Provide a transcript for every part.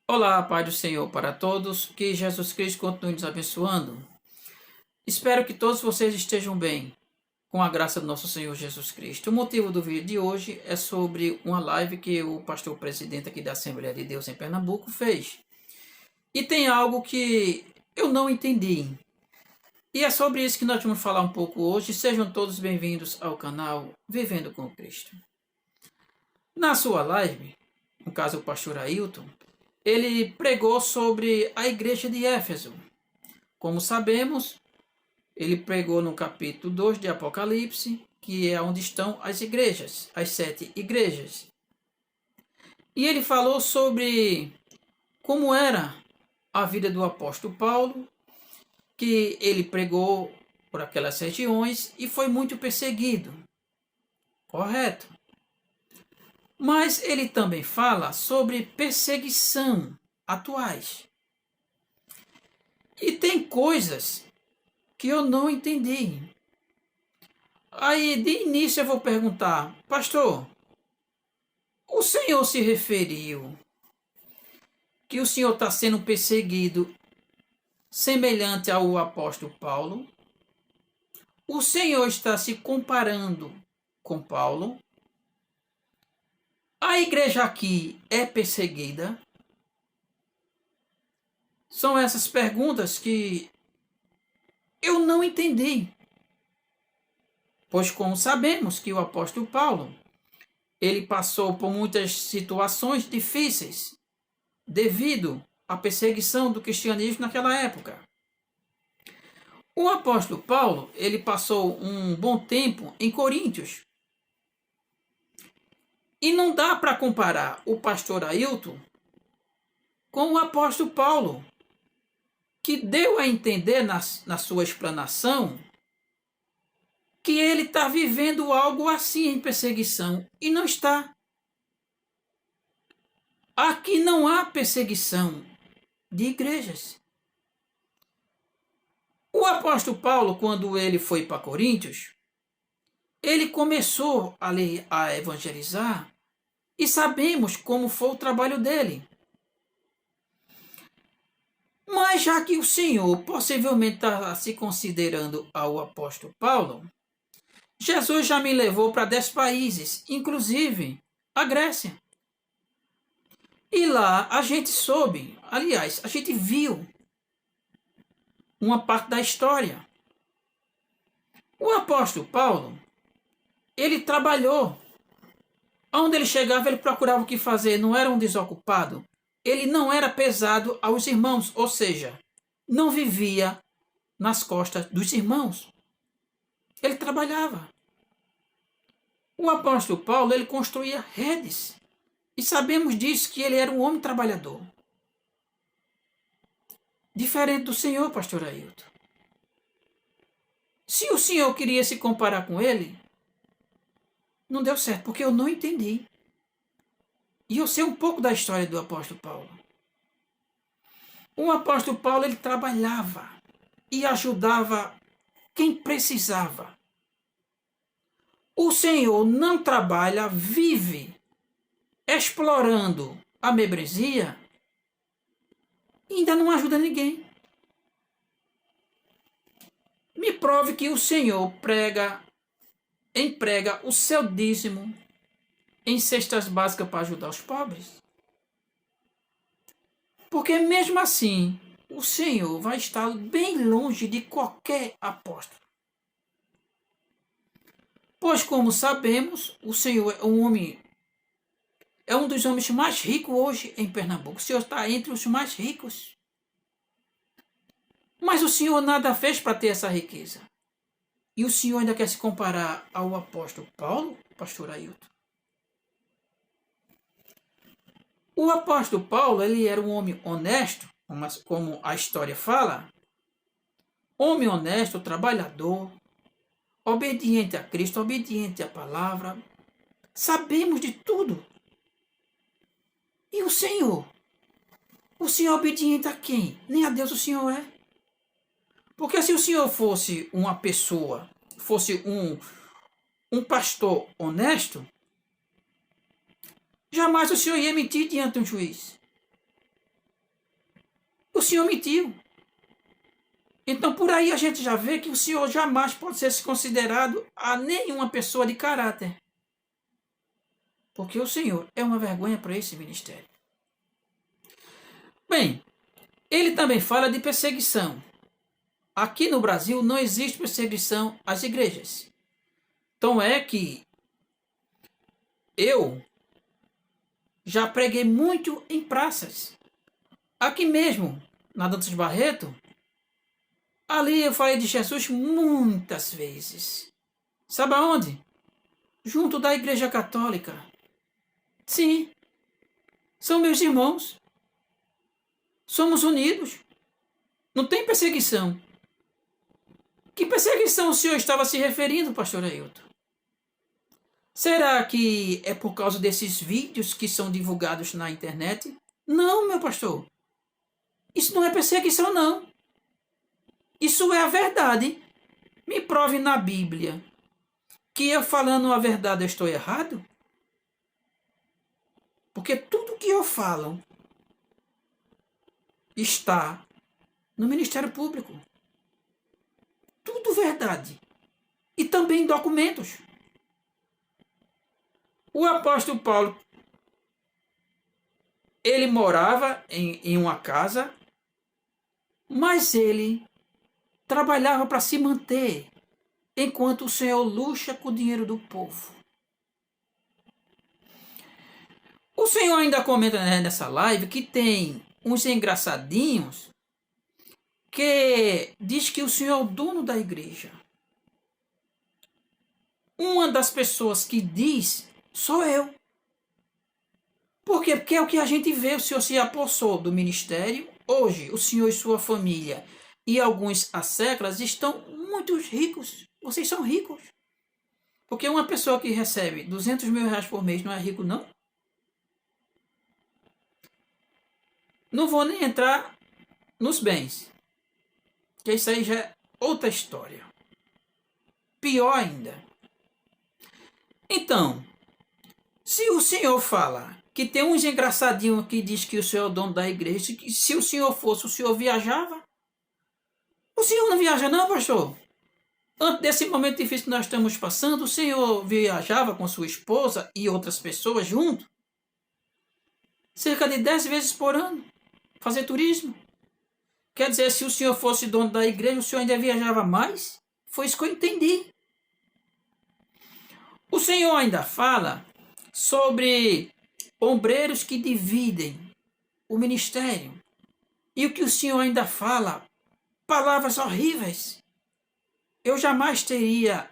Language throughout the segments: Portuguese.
Olá, Pai do Senhor para todos, que Jesus Cristo continue nos abençoando. Espero que todos vocês estejam bem, com a graça do nosso Senhor Jesus Cristo. O motivo do vídeo de hoje é sobre uma live que o pastor presidente aqui da Assembleia de Deus em Pernambuco fez. E tem algo que eu não entendi. E é sobre isso que nós vamos falar um pouco hoje. Sejam todos bem-vindos ao canal Vivendo com Cristo. Na sua live, no caso o pastor Ailton, ele pregou sobre a igreja de Éfeso. Como sabemos, ele pregou no capítulo 2 de Apocalipse, que é onde estão as igrejas, as 7 igrejas. E ele falou sobre como era a vida do apóstolo Paulo, que ele pregou por aquelas regiões e foi muito perseguido. Correto? Mas ele também fala sobre perseguição atuais. E tem coisas que eu não entendi. Aí, de início, eu vou perguntar, pastor, o senhor se referiu que o senhor está sendo perseguido semelhante ao apóstolo Paulo? O senhor está se comparando com Paulo? A igreja aqui é perseguida? São essas perguntas que eu não entendi. Pois como sabemos que o apóstolo Paulo, ele passou por muitas situações difíceis devido à perseguição do cristianismo naquela época. O apóstolo Paulo, ele passou um bom tempo em Coríntios. E não dá para comparar o pastor Ailton com o apóstolo Paulo, que deu a entender na sua explanação que ele está vivendo algo assim em perseguição. E não está. Aqui não há perseguição de igrejas. O apóstolo Paulo, quando ele foi para Coríntios, ele começou a evangelizar e sabemos como foi o trabalho dele. Mas já que o Senhor possivelmente está se considerando ao apóstolo Paulo, Jesus já me levou para 10 países, inclusive a Grécia. E lá a gente soube, aliás, a gente viu uma parte da história. O apóstolo Paulo, ele trabalhou. Onde ele chegava, ele procurava o que fazer, não era um desocupado. Ele não era pesado aos irmãos, ou seja, não vivia nas costas dos irmãos. Ele trabalhava. O apóstolo Paulo, ele construía redes. E sabemos disso, que ele era um homem trabalhador. Diferente do Senhor, pastor Ailton. Se o Senhor queria se comparar com ele, não deu certo, porque eu não entendi. E eu sei um pouco da história do apóstolo Paulo. O apóstolo Paulo, ele trabalhava e ajudava quem precisava. O Senhor não trabalha, vive explorando a membresia e ainda não ajuda ninguém. Me prove que o Senhor emprega o seu dízimo em cestas básicas para ajudar os pobres. Porque mesmo assim, o Senhor vai estar bem longe de qualquer apóstolo. Pois como sabemos, o Senhor é um dos homens mais ricos hoje em Pernambuco. O Senhor está entre os mais ricos. Mas o Senhor nada fez para ter essa riqueza. E o Senhor ainda quer se comparar ao apóstolo Paulo, pastor Ailton? O apóstolo Paulo, ele era um homem honesto, como a história fala. Homem honesto, trabalhador, obediente a Cristo, obediente à palavra. Sabemos de tudo. E o Senhor? O Senhor é obediente a quem? Nem a Deus o Senhor é. Porque se o Senhor fosse uma pessoa, fosse um pastor honesto, jamais o Senhor ia mentir diante de um juiz. o senhor mentiu. Então, por aí a gente já vê que o senhor jamais pode ser considerado a nenhuma pessoa de caráter. Porque o senhor é uma vergonha para esse ministério. Bem, ele também fala de perseguição. Aqui no Brasil não existe perseguição às igrejas. Então é que eu já preguei muito em praças. Aqui mesmo, na Dantas Barreto, ali eu falei de Jesus muitas vezes. Sabe aonde? Junto da Igreja Católica. Sim, são meus irmãos. Somos unidos. Não tem perseguição. Que perseguição o senhor estava se referindo, pastor Ailton? Será que é por causa desses vídeos que são divulgados na internet? Não, meu pastor. Isso não é perseguição, não. Isso é a verdade. Me prove na Bíblia que eu falando a verdade eu estou errado? Porque tudo que eu falo está no Ministério Público. Tudo verdade. E também documentos. O apóstolo Paulo, ele morava em uma casa, mas ele trabalhava para se manter, enquanto o Senhor luxa com o dinheiro do povo. O Senhor ainda comenta nessa live que tem uns engraçadinhos que diz que o Senhor é o dono da igreja. Uma das pessoas que diz sou eu. Por quê? Porque é o que a gente vê. O Senhor se apossou do ministério. Hoje, o Senhor e sua família e alguns asseclas estão muito ricos. Vocês são ricos. Porque uma pessoa que recebe 200 mil reais por mês não é rico, não? Não vou nem entrar nos bens. Que isso aí já é outra história. Pior ainda. Então, se o senhor fala que tem uns engraçadinhos que diz que o senhor é o dono da igreja, que se o senhor fosse, o senhor viajava? O senhor não viaja não, pastor? Antes desse momento difícil que nós estamos passando, o senhor viajava com sua esposa e outras pessoas junto? Cerca de 10 vezes por ano. Fazer turismo. Quer dizer, se o senhor fosse dono da igreja, o senhor ainda viajava mais? Foi isso que eu entendi. O Senhor ainda fala sobre ombreiros que dividem o ministério. E o que o Senhor ainda fala? Palavras horríveis. Eu jamais teria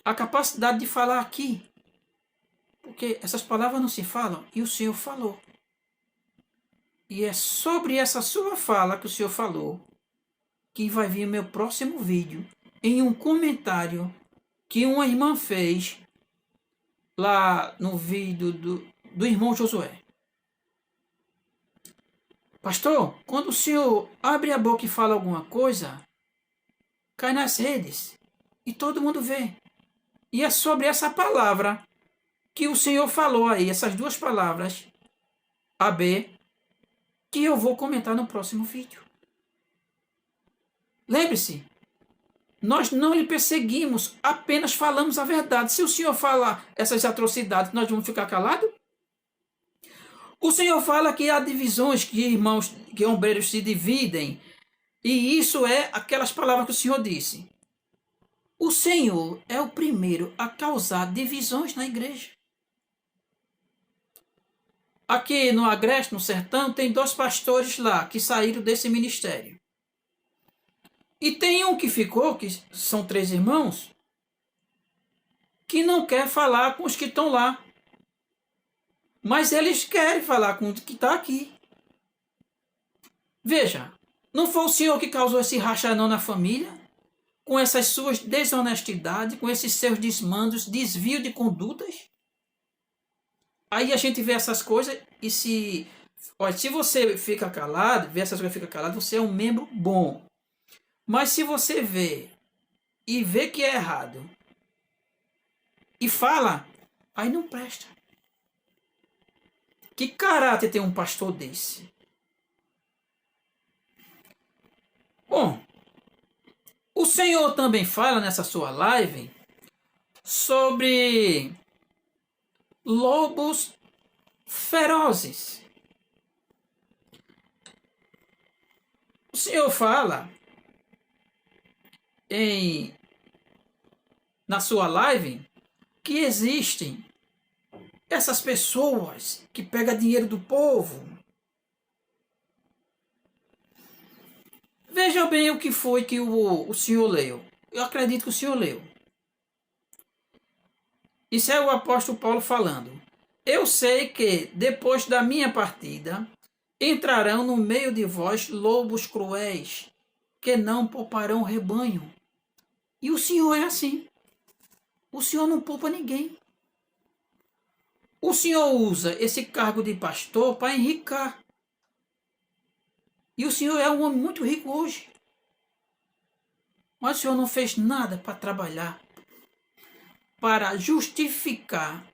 a capacidade de falar aqui. Porque essas palavras não se falam e o Senhor falou. E é sobre essa sua fala que o Senhor falou que vai vir o meu próximo vídeo em um comentário que uma irmã fez lá no vídeo do irmão Josué. Pastor, quando o senhor abre a boca e fala alguma coisa, cai nas redes e todo mundo vê. E é sobre essa palavra que o senhor falou aí, essas duas palavras, AB, que eu vou comentar no próximo vídeo. Lembre-se, nós não lhe perseguimos, apenas falamos a verdade. Se o senhor falar essas atrocidades, nós vamos ficar calados? O Senhor fala que há divisões, que irmãos, que ombreiros se dividem. E isso é aquelas palavras que o Senhor disse. O Senhor é o primeiro a causar divisões na igreja. Aqui no Agreste, no Sertão, tem 2 pastores lá que saíram desse ministério. E tem um que ficou, que são 3 irmãos, que não quer falar com os que estão lá. Mas eles querem falar com o que está aqui. Veja, não foi o senhor que causou esse rachanão na família? Com essas suas desonestidades, com esses seus desmandos, desvio de condutas? Aí a gente vê essas coisas e se você fica calado, vê essas coisas e fica calado, você é um membro bom. Mas se você vê e vê que é errado e fala, aí não presta. Que caráter tem um pastor desse? Bom, o Senhor também fala nessa sua live sobre lobos ferozes. O Senhor fala na sua live que existem essas pessoas que pegam dinheiro do povo. Veja bem o que foi que o senhor leu. Eu acredito que o senhor leu. Isso é o apóstolo Paulo falando. Eu sei que, depois da minha partida, entrarão no meio de vós lobos cruéis, que não pouparão o rebanho. E o Senhor é assim. O Senhor não poupa ninguém. O Senhor usa esse cargo de pastor para enricar. E o Senhor é um homem muito rico hoje. Mas o Senhor não fez nada para trabalhar, para justificar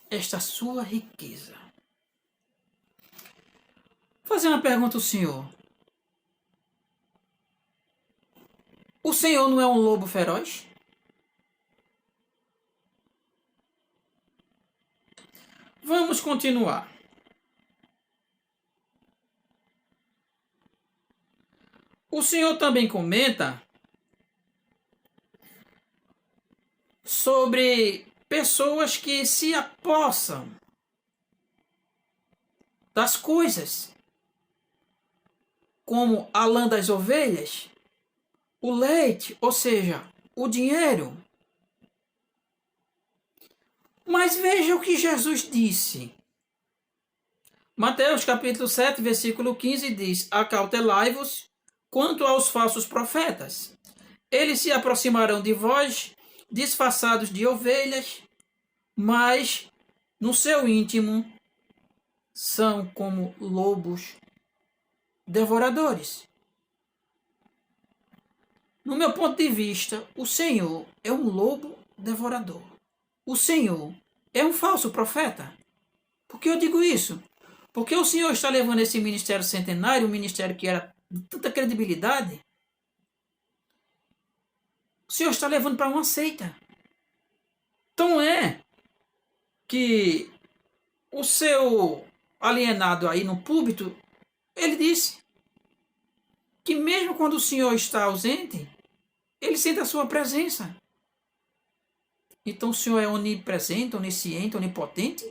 esta sua riqueza. Vou fazer uma pergunta ao Senhor. O Senhor não é um lobo feroz? Vamos continuar. O Senhor também comenta sobre pessoas que se apossam das coisas, como a lã das ovelhas, o leite, ou seja, o dinheiro. Mas veja o que Jesus disse. Mateus capítulo 7, versículo 15 diz: Acautelai-vos quanto aos falsos profetas. Eles se aproximarão de vós, disfarçados de ovelhas, mas no seu íntimo são como lobos devoradores. No meu ponto de vista, o Senhor é um lobo devorador. O Senhor é um falso profeta. Por que eu digo isso? Porque o Senhor está levando esse ministério centenário, um ministério que era de tanta credibilidade, o Senhor está levando para uma seita. Então é que o seu alienado aí no púlpito, ele disse que mesmo quando o Senhor está ausente, ele sente a sua presença. Então o Senhor é onipresente, onisciente, onipotente?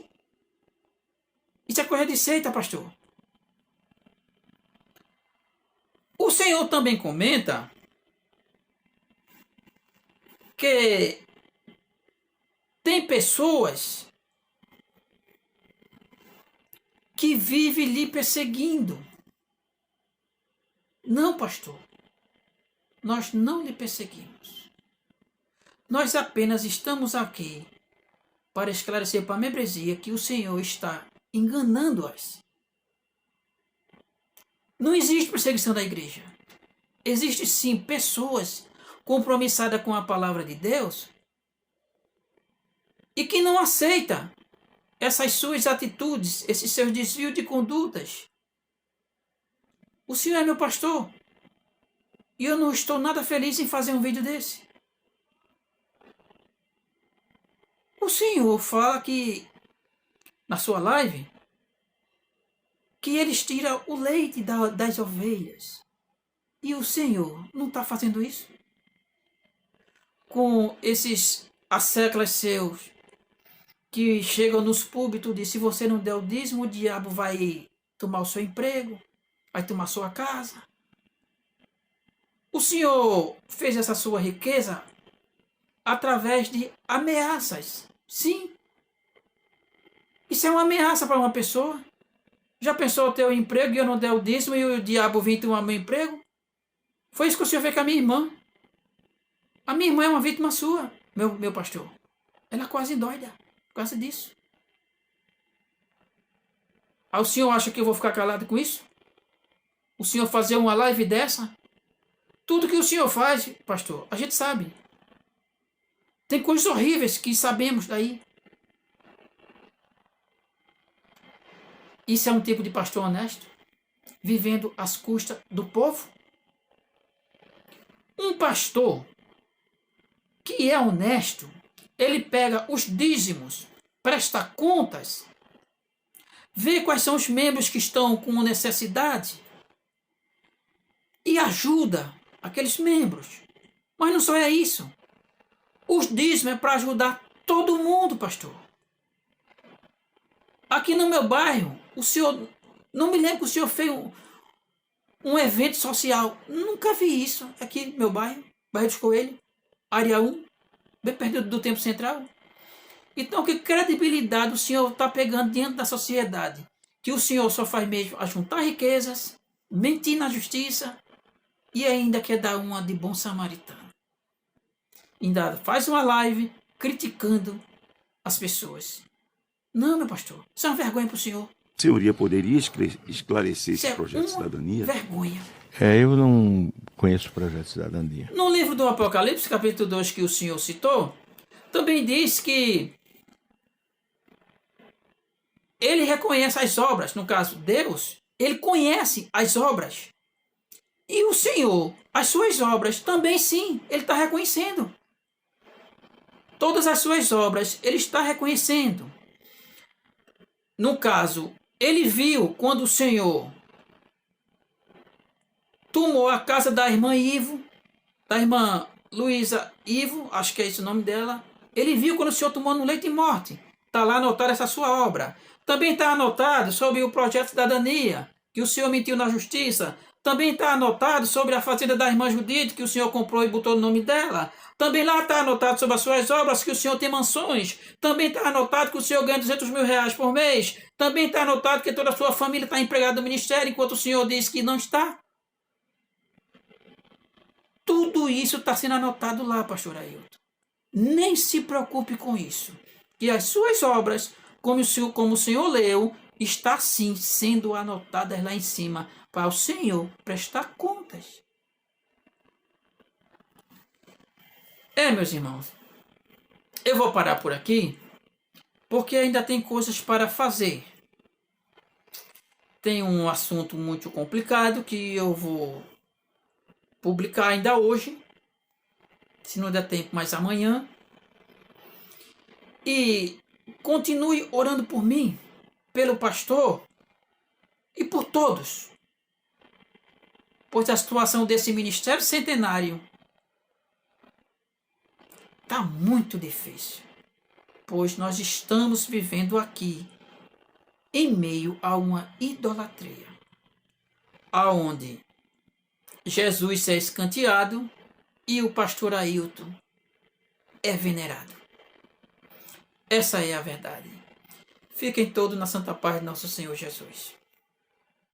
Isso é coisa de seita, pastor. O Senhor também comenta que tem pessoas que vivem lhe perseguindo. Não, pastor. Nós não lhe perseguimos. Nós apenas estamos aqui para esclarecer para a membresia que o Senhor está enganando-as. Não existe perseguição da igreja. Existe sim pessoas compromissadas com a palavra de Deus e que não aceita essas suas atitudes, esses seus desvios de condutas. O Senhor é meu pastor e eu não estou nada feliz em fazer um vídeo desse. O Senhor fala que, na sua live, que eles tiram o leite das ovelhas. E o Senhor não está fazendo isso? Com esses asseclas seus que chegam nos púlpitos de se você não der o dízimo, o diabo vai tomar o seu emprego, vai tomar sua casa. O Senhor fez essa sua riqueza através de ameaças. Sim. Isso é uma ameaça para uma pessoa. Já pensou ter o emprego e eu não der o dízimo e o diabo vir tomar meu emprego? Foi isso que o Senhor fez com a minha irmã. A minha irmã é uma vítima sua, meu pastor. Ela é quase doida por causa disso. Aí o senhor acha que eu vou ficar calado com isso? O senhor fazer uma live dessa? Tudo que o senhor faz, pastor, a gente sabe. Tem coisas horríveis que sabemos daí. Isso é um tipo de pastor honesto? Vivendo às custas do povo? Um pastor que é honesto, ele pega os dízimos, presta contas, vê quais são os membros que estão com necessidade e ajuda aqueles membros. Mas não só é isso. Os dízimos é para ajudar todo mundo, pastor. Aqui no meu bairro, o senhor... Não me lembro que o senhor fez um evento social. Nunca vi isso aqui no meu bairro. Bairro dos Coelhos, área 1, bem perto do Tempo Central. Então, que credibilidade o senhor está pegando diante da sociedade? Que o senhor só faz mesmo ajuntar riquezas, mentir na justiça e ainda quer dar uma de bom samaritano. Ainda faz uma live criticando as pessoas. Não, meu pastor, isso é uma vergonha para o senhor. Senhoria poderia esclarecer Isso esse projeto de cidadania? Vergonha. Eu não conheço o projeto de cidadania. No livro do Apocalipse, capítulo 2, que o senhor citou, também diz que ele reconhece as obras, no caso, Deus, ele conhece as obras. E o Senhor, as suas obras, também sim, ele está reconhecendo. Todas as suas obras, ele está reconhecendo. No caso, ele viu quando o Senhor tomou a casa da irmã Ivo, da irmã Luísa Ivo, acho que é esse o nome dela. Ele viu quando o Senhor tomou no leito de morte. Está lá anotado essa sua obra. Também está anotado sobre o projeto de cidadania, que o Senhor mentiu na justiça. Também está anotado sobre a fazenda da irmã Judite, que o Senhor comprou e botou o nome dela. Também lá está anotado sobre as suas obras, que o Senhor tem mansões. Também está anotado que o Senhor ganha 200 mil reais por mês. Também está anotado que toda a sua família está empregada no ministério, enquanto o Senhor diz que não está. Tudo isso está sendo anotado lá, pastor Ailton. Nem se preocupe com isso. Que as suas obras, como o Senhor leu, está sim sendo anotadas lá em cima para o Senhor prestar contas. Meus irmãos, eu vou parar por aqui, porque ainda tem coisas para fazer. Tem um assunto muito complicado que eu vou publicar ainda hoje, se não der tempo, mais amanhã. E continue orando por mim, pelo pastor e por todos, pois a situação desse ministério centenário está muito difícil, pois nós estamos vivendo aqui em meio a uma idolatria, aonde Jesus é escanteado e o pastor Ailton é venerado. Essa é a verdade. Fiquem todos na santa paz de nosso Senhor Jesus.